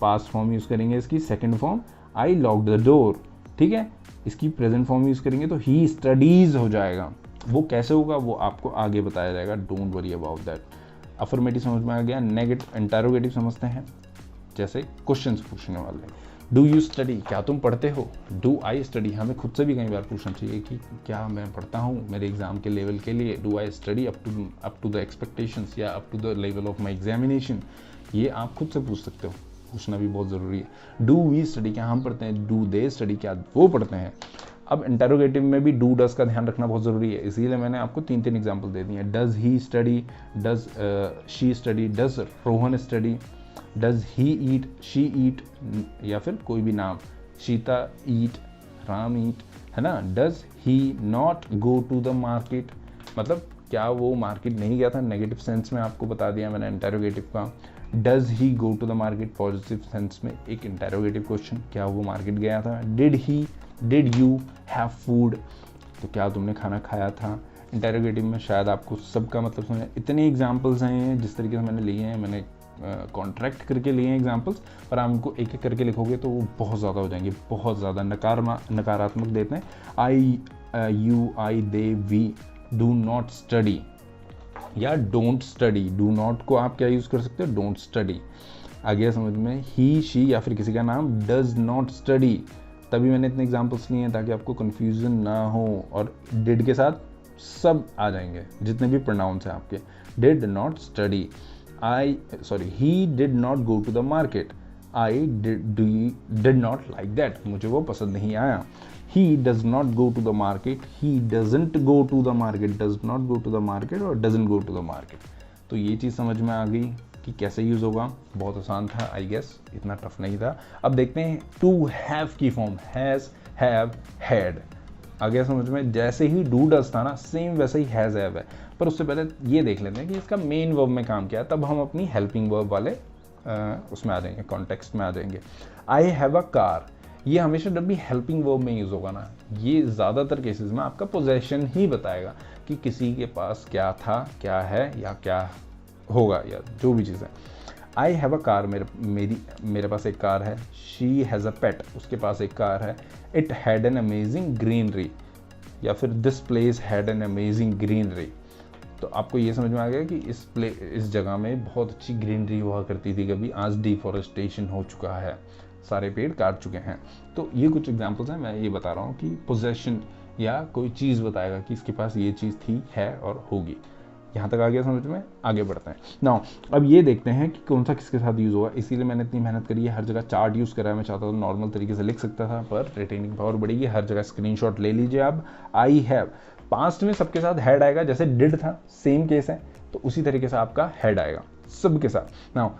पास्ट फॉर्म यूज करेंगे इसकी, second form I locked the door, ठीक है? इसकी प्रेजेंट फॉर्म यूज करेंगे तो ही स्टडीज हो जाएगा। वो कैसे होगा वो आपको आगे बताया जाएगा, don't worry about that. Affirmative समझ में आ गया। नेगेटिव इंटरोगेटिव समझते हैं, जैसे क्वेश्चंस पूछने वाले, डू यू स्टडी, क्या तुम पढ़ते हो, डू आई स्टडी, हमें खुद से भी कई बार पूछना चाहिए कि क्या मैं पढ़ता हूँ मेरे एग्जाम के लेवल के लिए, do I study up to the expectations या up to the level of my examination, ये आप खुद से पूछ सकते हो, पूछना भी बहुत ज़रूरी है। डू वी स्टडी, क्या हम पढ़ते हैं, डू दे स्टडी, क्या वो पढ़ते हैं। अब इंटरोगेटिव में भी डू डज का ध्यान रखना बहुत ज़रूरी है, इसीलिए मैंने आपको 3 एग्जाम्पल दे दिए हैं। Does he study, does she study, does Rohan study, does he eat, she eat, या फिर कोई भी नाम, सीता ईट, राम ईट, है ना। Does he not go to the market, मतलब क्या वो मार्केट नहीं गया था, नेगेटिव सेंस में आपको बता दिया मैंने इंटरोगेटिव का। Does he go to the market, positive sense में एक इंटेरोगेटिव क्वेश्चन, क्या वो मार्केट गया था। डिड यू हैव फूड, तो क्या तुमने खाना खाया था। इंटेरोगेटिव में शायद आपको सबका मतलब समझ। इतने एग्जाम्पल्स हैं जिस तरीके से मैंने लिए हैं, मैंने कॉन्ट्रैक्ट करके लिए हैं एग्जाम्पल्स, पर आप उनको एक एक करके लिखोगे तो वो बहुत ज़्यादा हो जाएंगे, बहुत ज़्यादा नकारात्मक देते हैं। I, you, I, they, we do not study या डोंट स्टडी। डू नॉट को आप क्या यूज़ कर सकते हो, डोंट स्टडी। आ गया समझ में। ही, शी या फिर किसी का नाम डज नॉट स्टडी, तभी मैंने इतने एग्जाम्पल्स लिए हैं ताकि आपको कन्फ्यूजन ना हो। और डिड के साथ सब आ जाएंगे जितने भी प्रोनाउंस हैं आपके। Did not study, he did not go to the market, I did not like that, मुझे वो पसंद नहीं आया। He does not go to the market, he doesn't go to the market, does not go to the market और doesn't go to the market। तो ये चीज़ समझ में आ गई कि कैसे यूज़ होगा। बहुत आसान था आई गेस, इतना टफ नहीं था। अब देखते हैं टू हैव की फॉर्म, हैज़, हैव, हैड। आ गया समझ में। जैसे ही डू डज था ना, सेम वैसे ही हैज़, हैव है। पर उससे पहले ये देख लेते हैं कि इसका मेन वर्ब में काम क्या है, तब हम अपनी हेल्पिंग वर्ब वाले उसमें आ जाएंगे, कॉन्टेक्स्ट में आ जाएंगे। आई हैव अ कार, ये हमेशा जब भी हेल्पिंग वर्ब में यूज़ होगा ना, ये ज़्यादातर केसेस में आपका पोजेशन ही बताएगा कि किसी के पास क्या था, क्या है या क्या होगा या जो भी चीज़ है। आई हैव अ कार, मेरे पास एक कार है। शी हैज़ अ पेट, उसके पास एक कार है। It had an amazing greenery, या फिर this place had an amazing greenery. तो आपको ये समझ में आ गया कि इस जगह में बहुत अच्छी ग्रीनरी हुआ करती थी कभी, आज डिफॉरेस्टेशन हो चुका है, सारे पेड़ काट चुके हैं। तो ये कुछ एग्जांपल्स हैं, मैं ये बता रहा हूँ कि पोजेशन या कोई चीज़ बताएगा कि इसके पास ये चीज़ थी, है और होगी। यहाँ तक आ गया समझ में। आगे बढ़ते हैं नाउ। अब ये देखते हैं कि कौन सा किसके साथ यूज़ होगा। इसीलिए मैंने इतनी मेहनत करी है, हर जगह चार्ट यूज़ करा है। मैं चाहता था नॉर्मल तरीके से लिख सकता था, पर रिटेनिंग पावर बढ़ेगी। हर जगह स्क्रीनशॉट ले लीजिए आप। आई हैव, पास्ट में सबके साथ हैड आएगा, जैसे डिड था सेम केस है, तो उसी तरीके से आपका हैड आएगा सबके साथ। नाउ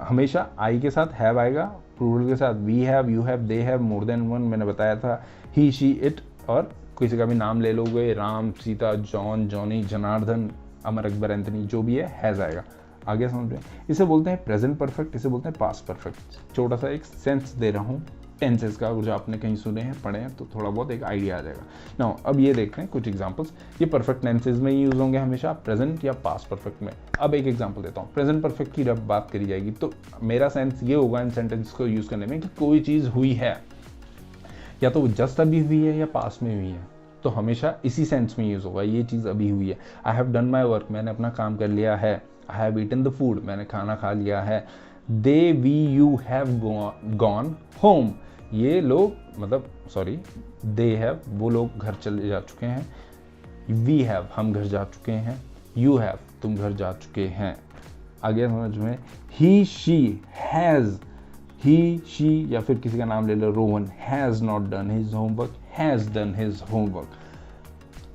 हमेशा आई के साथ हैव आएगा, प्लूरल के साथ we have, you have, they have, more than one मैंने बताया था, ही, शी, इट, और किसी का भी नाम ले लोगे, राम, सीता, जॉन, जॉनी, जनार्दन, अमर, अकबर, एंथनी, जो भी है हैज़ आएगा। आगे समझ में। इसे बोलते हैं प्रेजेंट परफेक्ट, इसे बोलते हैं पास्ट परफेक्ट। छोटा सा एक सेंस दे रहा हूँ टेंसेस का, जो आपने कहीं सुने हैं, पढ़े हैं, तो थोड़ा बहुत एक आइडिया आ जाएगा। नाउ अब ये देखते हैं कुछ एग्जांपल्स। ये परफेक्ट टेंसेस में ही यूज होंगे हमेशा, प्रेजेंट या पास्ट परफेक्ट में। अब एक एग्जांपल देता हूँ। प्रेजेंट परफेक्ट की जब बात करी जाएगी तो मेरा सेंस ये होगा इन सेंटेंस को यूज करने में कि कोई चीज़ हुई है, या तो जस्ट अभी हुई है या पास्ट में हुई है, तो हमेशा इसी सेंस में यूज होगा, ये चीज़ अभी हुई है। I have done my work, मैंने अपना काम कर लिया है। I have eaten the food, मैंने खाना खा लिया है। They, we, you have gone home, ये लोग मतलब सॉरी दे हैव, वो लोग घर चले जा चुके हैं। वी हैव, हम घर जा चुके हैं। यू हैव, तुम घर जा चुके हैं। आगे समझ में। He, she, has, he, she या फिर किसी का नाम ले लो, Rohan, has not done his homework, has done his homework.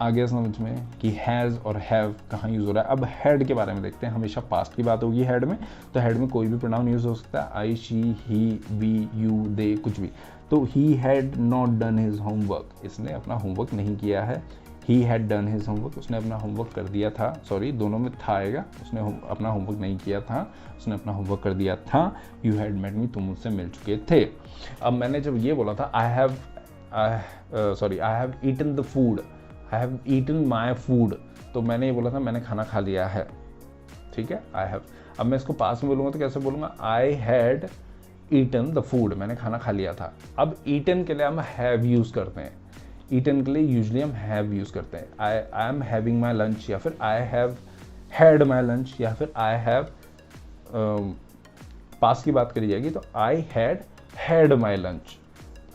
आगे समझ में कि हैज़ और हैव कहाँ यूज़ हो रहा है। अब हेड के बारे में देखते हैं। हमेशा पास्ट की बात होगी हेड में, तो हेड में कोई भी प्रोनाउन यूज़ हो सकता है, आई, शी, ही, वी, यू, दे, कुछ भी। तो he had not done his homework, इसने अपना होमवर्क नहीं किया है। He had done his homework, उसने अपना होमवर्क कर दिया था। सॉरी, दोनों में था आएगा। उसने अपना होमवर्क नहीं किया था, उसने अपना होमवर्क कर दिया था। यू हैड मेट मी, तुम मुझसे मिल चुके थे। अब मैंने जब ये बोला था I have eaten the food, I have eaten my food, तो मैंने ये बोला था मैंने खाना खा लिया है, ठीक है, आई हैव। अब मैं इसको पास में बोलूँगा तो कैसे बोलूँगा, I had eaten the food, मैंने खाना खा लिया था। अब ईटन के लिए हम हैव यूज़ करते हैं, ईटन के लिए यूजली हम हैव यूज़ करते हैं। I am having my lunch, या फिर I have had my lunch, या फिर आई हैव, पास की बात करी जाएगी तो आई हैड माई लंच।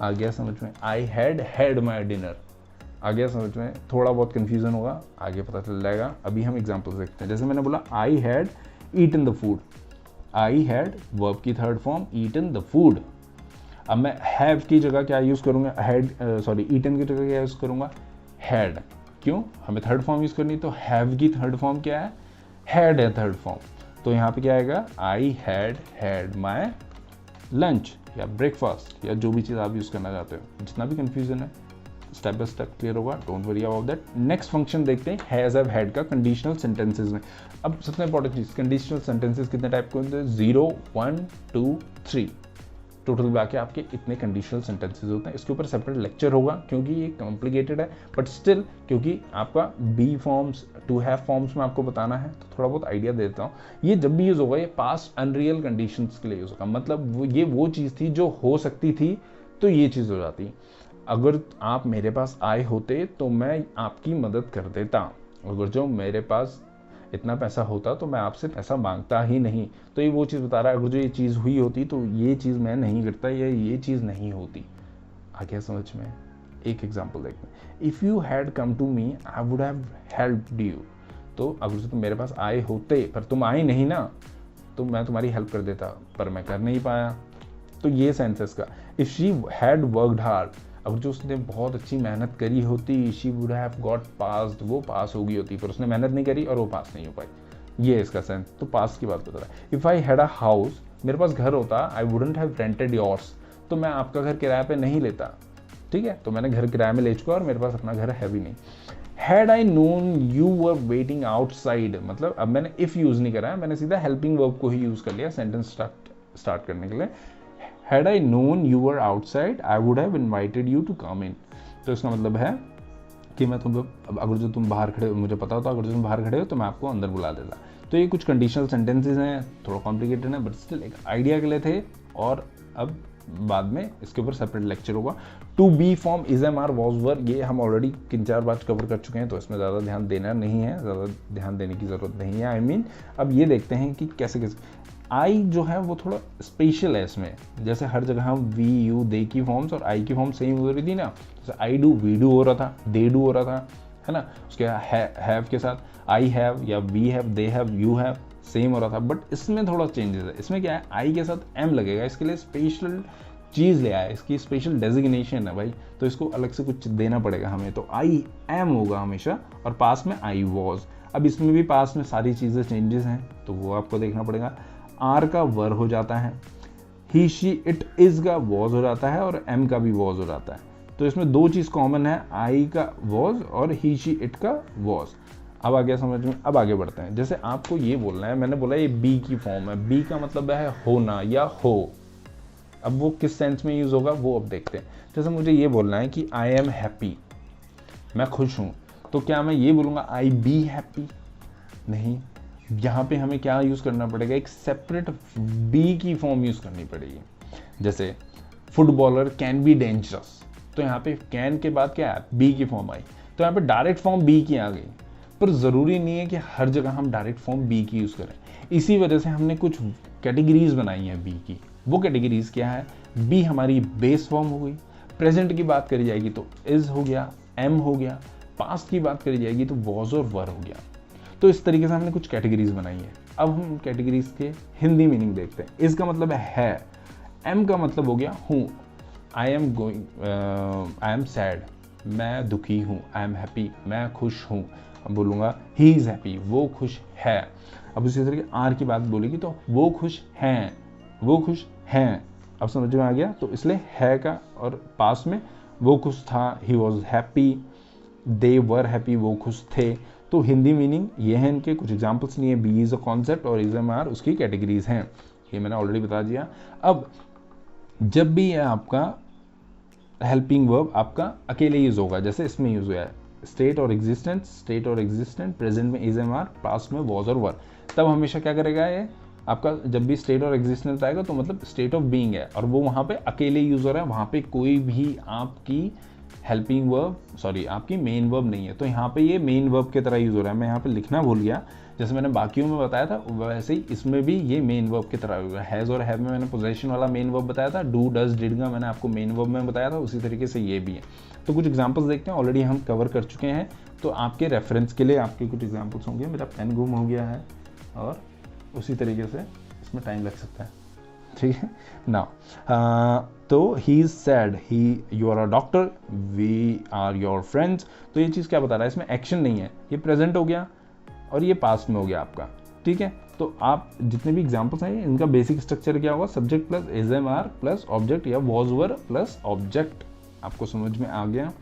आ गया समझ में। I had my dinner. आ गया समझ में। थोड़ा बहुत कन्फ्यूजन होगा, आगे पता चल जाएगा। अभी हम एग्जाम्पल्स देखते हैं। जैसे मैंने बोला I had eaten the food, I had verb की third form, eaten the food. अब मैं हैव की जगह क्या यूज़ करूँगा, ईटन की जगह क्या यूज़ करूँगा, हैड। क्यों, हमें थर्ड फॉर्म यूज़ करनी, तो हैव की थर्ड फॉर्म क्या है, हैड है थर्ड फॉर्म। तो यहाँ पे क्या आएगा, आई हैड माई लंच या ब्रेकफास्ट, या जो भी चीज़ आप यूज़ करना चाहते हो। जितना भी कन्फ्यूजन है स्टेप बाय स्टेप क्लियर होगा, don't worry about that. Next function देखते हैं हैज़ हैव हैड का कंडीशनल सेंटेंसेज में। अब सबसे इंपॉर्टेंट चीज, कंडीशनल सेंटेंसेज कितने टाइप के होते हैं? 0 1 2 3 टोटल मिला के आपके इतने कंडीशनल सेंटेंसेज होते हैं। इसके ऊपर सेपरेट लेक्चर होगा क्योंकि ये कॉम्प्लिकेटेड है, बट स्टिल क्योंकि आपका be forms to have forms में आपको बताना है तो थोड़ा बहुत आइडिया देता हूँ। ये जब भी यूज होगा ये पास्ट अनरियल कंडीशंस के लिए यूज होगा, मतलब ये वो चीज़ थी जो हो सकती थी तो ये चीज़ हो जाती। अगर आप मेरे पास आए होते तो मैं आपकी मदद कर देता, अगर जो मेरे पास इतना पैसा होता तो मैं आपसे पैसा मांगता ही नहीं। तो ये वो चीज़ बता रहा है, अगर जो ये चीज़ हुई होती तो ये चीज़ मैं नहीं करता या ये चीज़ नहीं होती। आ गया समझ में? एक एग्जांपल देखते हैं। If you had come to me I would have helped you. तो अगर जो तुम मेरे पास आए होते पर तुम आए नहीं ना, तो मैं तुम्हारी हेल्प कर देता, पर मैं कर नहीं पाया। तो ये सेंस है इसका। If she had worked hard, अगर जो उसने बहुत अच्छी मेहनत करी होती, she would have got passed, वो पास हो गई होती, पर उसने मेहनत नहीं करी और वो पास नहीं हो पाई। ये इसका सेंस। तो पास की बात बता रहा है। If I had a house, मेरे पास घर होता, I wouldn't have rented yours, तो मैं आपका घर किराए पे नहीं लेता। ठीक है, तो मैंने घर किराए में ले चुका और मेरे पास अपना घर है भी नहीं। Had I known you were waiting outside, मतलब अब मैंने इफ यूज नहीं करा है, मैंने सीधा हेल्पिंग वर्ब को ही यूज कर लिया सेंटेंस स्टार्ट करने के लिए। Had I known you were outside, I would have invited you to come in. तो इसका मतलब है कि मैं तुम्हें, अगर जो तुम बाहर खड़े हो, मुझे पता होता अगर तुम बाहर खड़े हो तो मैं आपको अंदर बुला देता। तो ये कुछ कंडीशनल सेंटेंसेज हैं, थोड़ा कॉम्प्लिकेटेड है, बट स्टिल एक आइडिया के लिए थे। और अब बाद में इसके ऊपर सेपरेट लेक्चर होगा। To be form is am are was were, ये हम ऑलरेडी 3-4 बार कवर कर चुके हैं, तो इसमें ज़्यादा ध्यान देना नहीं है, ज़्यादा ध्यान देने की ज़रूरत नहीं है। आई मीन अब ये देखते हैं कि कैसे कैसे आई जो है वो थोड़ा स्पेशल है इसमें। जैसे हर जगह हम वी यू दे की फॉर्म्स और आई की फॉर्म सेम हो रही थी ना, जैसे आई डू वी डू हो रहा था, दे डू हो रहा था, है ना। उसके हैव के साथ आई हैव या we have, they have, you have same हो रहा था। बट इसमें थोड़ा चेंजेस है। इसमें क्या है, आई के साथ एम लगेगा, इसके लिए स्पेशल चीज़ ले आया, इसकी स्पेशल डेजिग्नेशन है भाई, तो इसको अलग से कुछ देना पड़ेगा हमें। तो आई एम होगा हमेशा, और पास में आई वॉज। अब इसमें भी पास में सारी चीज़ें चेंजेस हैं, तो वो आपको देखना पड़ेगा। आर का वर हो जाता है, ही शी इट इज का वॉज हो जाता है, और एम का भी वॉज हो जाता है। तो इसमें दो चीज़ कॉमन है, आई का वॉज और ही शी इट का वॉज। अब आ गया समझ में? अब आगे बढ़ते हैं। जैसे आपको ये बोलना है, मैंने बोला ये बी की फॉर्म है, बी का मतलब है होना या हो। अब वो किस सेंस में यूज होगा वो अब देखते हैं। जैसे मुझे ये बोलना है कि आई एम हैप्पी, मैं खुश हूँ, तो क्या मैं ये बोलूँगा आई बी हैप्पी? नहीं, यहाँ पे हमें क्या यूज़ करना पड़ेगा, एक सेपरेट बी की फॉर्म यूज़ करनी पड़ेगी। जैसे फुटबॉलर कैन बी डेंजरस, तो यहाँ पे कैन के बाद क्या है, बी की फॉर्म आई, तो यहाँ पे डायरेक्ट फॉर्म बी की आ गई। पर ज़रूरी नहीं है कि हर जगह हम डायरेक्ट फॉर्म बी की यूज़ करें। इसी वजह से हमने कुछ कैटेगरीज बनाई हैं बी की। वो कैटेगरीज क्या है, बी हमारी बेस फॉर्म हो गई, प्रेजेंट की बात करी जाएगी तो इज हो गया, एम हो गया, पास्ट की बात करी जाएगी तो वॉज और वर हो गया। तो इस तरीके से हमने कुछ कैटेगरीज बनाई है। अब हम कैटेगरीज के हिंदी मीनिंग देखते हैं। इसका मतलब है, एम का मतलब हो गया हूँ, आई एम सैड, मैं दुखी हूँ, आई एम हैप्पी, मैं खुश हूँ। अब बोलूँगा ही इज़ हैप्पी, वो खुश है। अब उसी तरीके आर की बात बोलेगी तो वो खुश हैं, वो खुश हैं। अब समझ में आ गया? तो इसलिए है का और पास में वो खुश था, he was happy, they were happy, वो खुश थे। तो हिंदी मीनिंग ये है, इनके कुछ एग्जाम्पल्स नहीं है। बी इज अ कॉन्सेप्ट और इज एम आर उसकी कैटेगरीज हैं, ये मैंने ऑलरेडी बता दिया। अब जब भी है आपका हेल्पिंग वर्ब आपका अकेले यूज होगा, जैसे इसमें यूज हुआ है स्टेट और एग्जिस्टेंट, स्टेट और एग्जिस्टेंट, प्रेजेंट में इज एम आर, पास्ट में वॉज और वर, तब हमेशा क्या करेगा ये आपका, जब भी स्टेट और एग्जिस्टेंस आएगा तो मतलब स्टेट ऑफ बीइंग है और वो वहाँ पे अकेले यूज हो रहा है, वहाँ पे कोई भी आपकी हेल्पिंग वर्ब, सॉरी आपकी मेन वर्ब नहीं है। तो यहाँ पे ये मेन वर्ब की तरह यूज हो रहा है। मैं यहाँ पे लिखना भूल गया, जैसे मैंने बाकियों में बताया था वैसे ही इसमें भी ये मेन वर्ब की तरह होगा। हैज़ और हैव में मैंने पोजेशन वाला मेन वर्ब बताया था, डू डज डिड का मैंने आपको मेन वर्ब में बताया था, उसी तरीके से ये भी है। तो कुछ एग्जाम्पल्स देखते हैं, ऑलरेडी हम कवर कर चुके हैं, तो आपके रेफरेंस के लिए आपके कुछ एग्जाम्पल्स होंगे। मेरा पेन गुम हो गया है और उसी तरीके से इसमें टाइम लग सकता है, ठीक है ना। तो he is sad, he you are a doctor, we are your friends. तो ये चीज़ क्या बता रहा है, इसमें एक्शन नहीं है, ये प्रेजेंट हो गया और ये पास्ट में हो गया आपका, ठीक है। तो आप जितने भी एग्जाम्पल्स हैं इनका बेसिक स्ट्रक्चर क्या होगा, subject plus is am are plus object या वॉज वर प्लस ऑब्जेक्ट। आपको समझ में आ गया?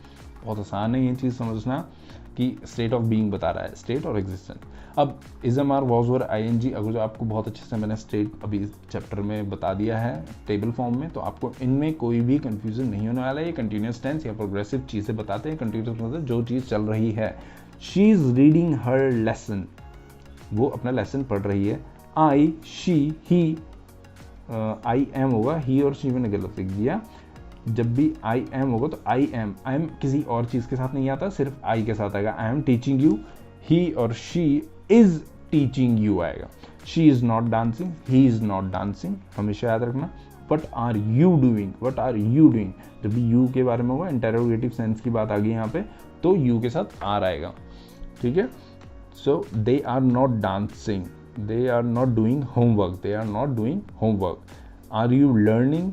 बहुत आसान है ये चीज़ समझना कि स्टेट ऑफ बीइंग बता रहा है, स्टेट और एग्जिस्टेंस। अब is am are was were I N G, अगर जो आपको बहुत अच्छे से मैंने स्टेट अभी चैप्टर में बता दिया है टेबल फॉर्म में, तो आपको इनमें कोई भी कंफ्यूजन नहीं होने वाला है। ये कंटिन्यूस टेंस या प्रोग्रेसिव चीज़ें बताते हैं। कंटिन्यूस मतलब जो चीज़ चल रही है। She is reading her lesson, वो अपना लेसन पढ़ रही है। आई, शी, ही, आई एम होगा, ही और शी मैंने गलत लिख दिया। जब भी आई एम होगा तो आई एम किसी और चीज़ के साथ नहीं आता, सिर्फ आई के साथ आएगा। I am teaching you, he और शी इज टीचिंग यू आएगा। She is not dancing, he is not dancing, हमेशा याद रखना। What are you doing, what are you doing, जब भी यू के बारे में होगा, इंटेरोगेटिव सेंस की बात आ गई यहाँ पे, तो यू के साथ आर आएगा, ठीक है। So they are not dancing, they are not doing homework, they are not doing homework. Are you learning,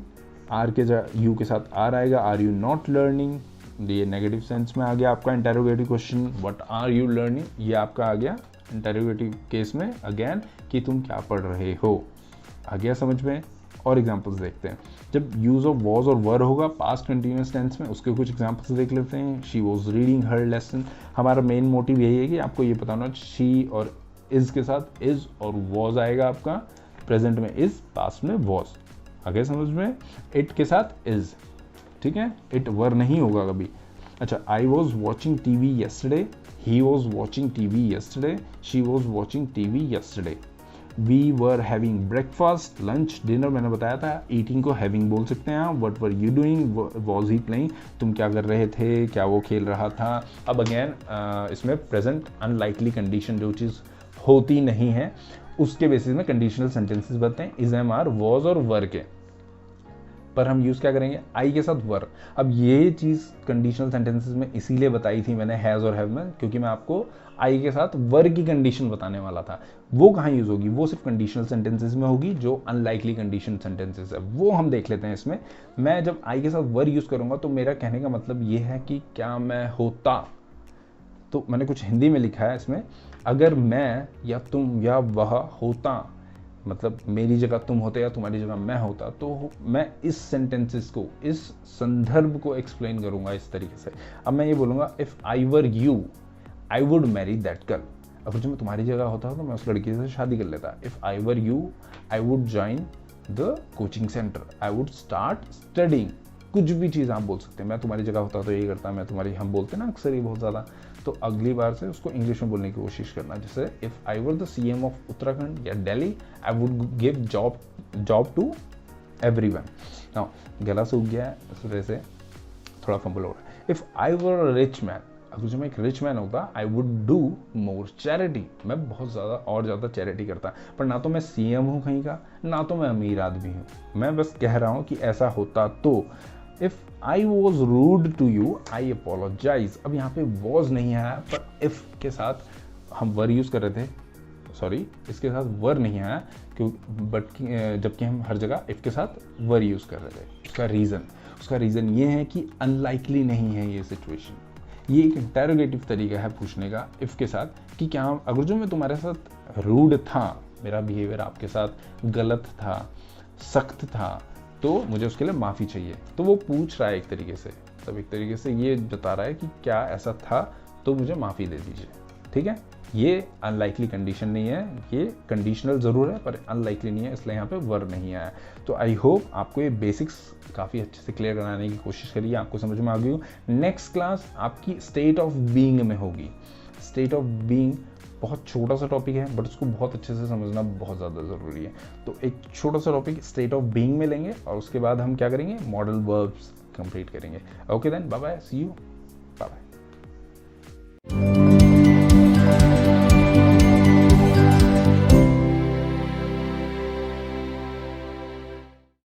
are के यू के साथ आर आएगा। आर यू नॉट लर्निंग, ये नेगेटिव सेंस में आ गया आपका interrogative question. What are you learning, ये आपका आ गया इंटेरोगेटिव केस में अगेन कि तुम क्या पढ़ रहे हो। आ गया समझ में। और एग्जांपल्स देखते हैं। जब यूज ऑफ वॉज और वर होगा पास्ट कंटिन्यूअस टेंस में, उसके कुछ एग्जांपल्स देख लेते हैं। She was reading her lesson, हमारा मेन मोटिव यही है कि आपको ये पता होना शी और इज के साथ इज और वॉज आएगा आपका, प्रेजेंट में इज, पास्ट में वॉज। आगे समझ में। इट के साथ इज, ठीक है, इट वर नहीं होगा कभी। अच्छा, I was watching TV yesterday, he was watching TV yesterday, she was watching TV yesterday. We were having breakfast, lunch, dinner मैंने बताया था। ईटिंग को हैविंग बोल सकते हैं आप। What were you doing, was he playing, तुम क्या कर रहे थे, क्या वो खेल रहा था। अब अगेन इसमें प्रेजेंट अनलाइकली कंडीशन, जो चीज़ होती नहीं है, उसके बेसिस में कंडीशनल सेंटेंसेस बनते हैं इज एम आर वॉज और वर के। पर हम यूज क्या करेंगे, आई के साथ वर। अब ये चीज कंडीशनल सेंटेंसेस में इसीलिए बताई थी मैंने हैज और हैव में, क्योंकि मैं आपको आई के साथ वर की कंडीशन बताने वाला था। वो कहाँ यूज होगी, वो सिर्फ कंडीशनल सेंटेंसेस में होगी, जो अनलाइकली कंडीशन सेंटेंसेस है वो हम देख लेते हैं इसमें। मैं जब आई के साथ वर यूज करूंगा तो मेरा कहने का मतलब ये है कि क्या मैं होता, तो मैंने कुछ हिंदी में लिखा है इसमें, अगर मैं या तुम या वह होता, मतलब मेरी जगह तुम होते या तुम्हारी जगह मैं होता, तो मैं इस सेंटेंसेस को, इस संदर्भ को एक्सप्लेन करूंगा इस तरीके से। अब मैं ये बोलूंगा, if I were you I would Mary that girl. अगर जो मैं तुम्हारी जगह होता तो मैं उस लड़की से शादी कर लेता। If I were you I would join the coaching centre, I would start studying. कुछ भी चीज़ आप बोल सकते हैं। मैं तुम्हारी जगह होता तो ये करता, मैं तुम्हारी, हम बोलते हैं ना अक्सर ये बहुत ज़्यादा, तो अगली बार से उसको इंग्लिश में बोलने की कोशिश करना। जैसे if I were the CM of Uttarakhand या Delhi I would give job to everyone. Now गला सूख गया है, इस वजह से थोड़ा फंबल हो रहा है। If I were a rich man, अगर जो मैं एक रिच मैन होता, I would do more charity, मैं बहुत ज़्यादा और ज़्यादा चैरिटी करता। पर ना तो मैं सीएम हूँ कहीं का, ना तो मैं अमीर आदमी हूँ, मैं बस कह रहा हूँ कि ऐसा होता तो। If I was rude to you I apologise. अब यहाँ पे वॉज नहीं आया, पर इफ के साथ हम वर यूज कर रहे थे, सॉरी इसके साथ वर नहीं आया क्योंकि, बट जबकि हम हर जगह इफ के साथ वर यूज कर रहे थे। उसका रीज़न ये है कि अनलाइकली नहीं है ये सिचुएशन। ये एक इंटेरोगेटिव तरीका है पूछने का इफ के साथ कि क्या, अगर जो मैं तुम्हारे साथ रूड था, मेरा बिहेवियर आपके साथ गलत था, सख्त था, तो मुझे उसके लिए माफ़ी चाहिए। तो वो पूछ रहा है एक तरीके से, तब एक तरीके से ये बता रहा है कि क्या ऐसा था तो मुझे माफ़ी दे दीजिए, ठीक है। ये अनलाइकली कंडीशन नहीं है, ये कंडीशनल ज़रूर है पर अनलाइकली नहीं है, इसलिए यहाँ पे वर नहीं आया। तो आई होप आपको ये बेसिक्स काफ़ी अच्छे से क्लियर कराने की कोशिश करिए, आपको समझ में आ गई हो। नेक्स्ट क्लास आपकी स्टेट ऑफ बीइंग में होगी। स्टेट ऑफ बीइंग बहुत छोटा सा टॉपिक है, बट उसको बहुत अच्छे से समझना बहुत ज़्यादा ज़रूरी है। तो एक छोटा सा टॉपिक स्टेट ऑफ बीइंग में लेंगे और उसके बाद हम क्या करेंगे, मॉडल वर्ब्स कंप्लीट करेंगे। Okay then, bye bye, see you, bye bye.